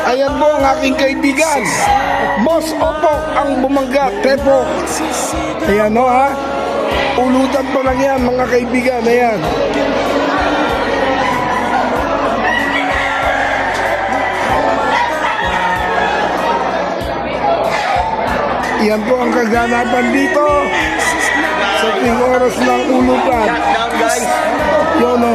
Ayan po ang aking kaibigan. Boss Opok ang bumangga, Tepok. Ayan o ha. Ulutan po lang yan mga kaibigan. Ayan. Yan po ang kaganapan dito sa ting oras ng ulutan. Yun o.